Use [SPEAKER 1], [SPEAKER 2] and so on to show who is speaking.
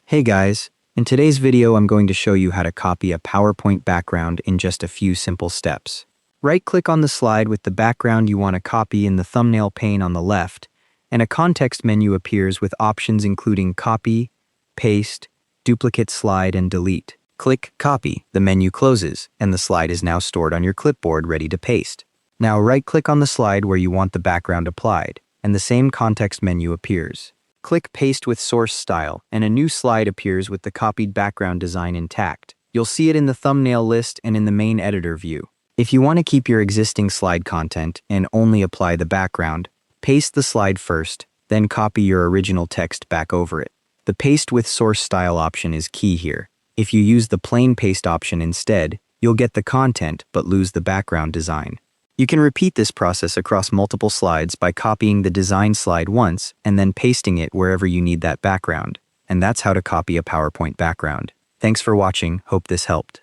[SPEAKER 1] Hey guys, in today's video I'm going to show you how to copy a PowerPoint background in just a few simple steps. Right-click on the slide with the background you want to copy in the thumbnail pane on the left, and a context menu appears with options including Copy, Paste, Duplicate Slide, and Delete. Click Copy, the menu closes, and the slide is now stored on your clipboard ready to paste. Now right-click on the slide where you want the background applied, and the same context menu appears. Click Paste with Source Style, and a new slide appears with the copied background design intact. You'll see it in the thumbnail list and in the main editor view. If you want to keep your existing slide content and only apply the background, paste the slide first, then copy your original text back over it. The Paste with Source Style option is key here. If you use the plain paste option instead, you'll get the content but lose the background design. You can repeat this process across multiple slides by copying the design slide once and then pasting it wherever you need that background. And that's how to copy a PowerPoint background. Thanks for watching, hope this helped.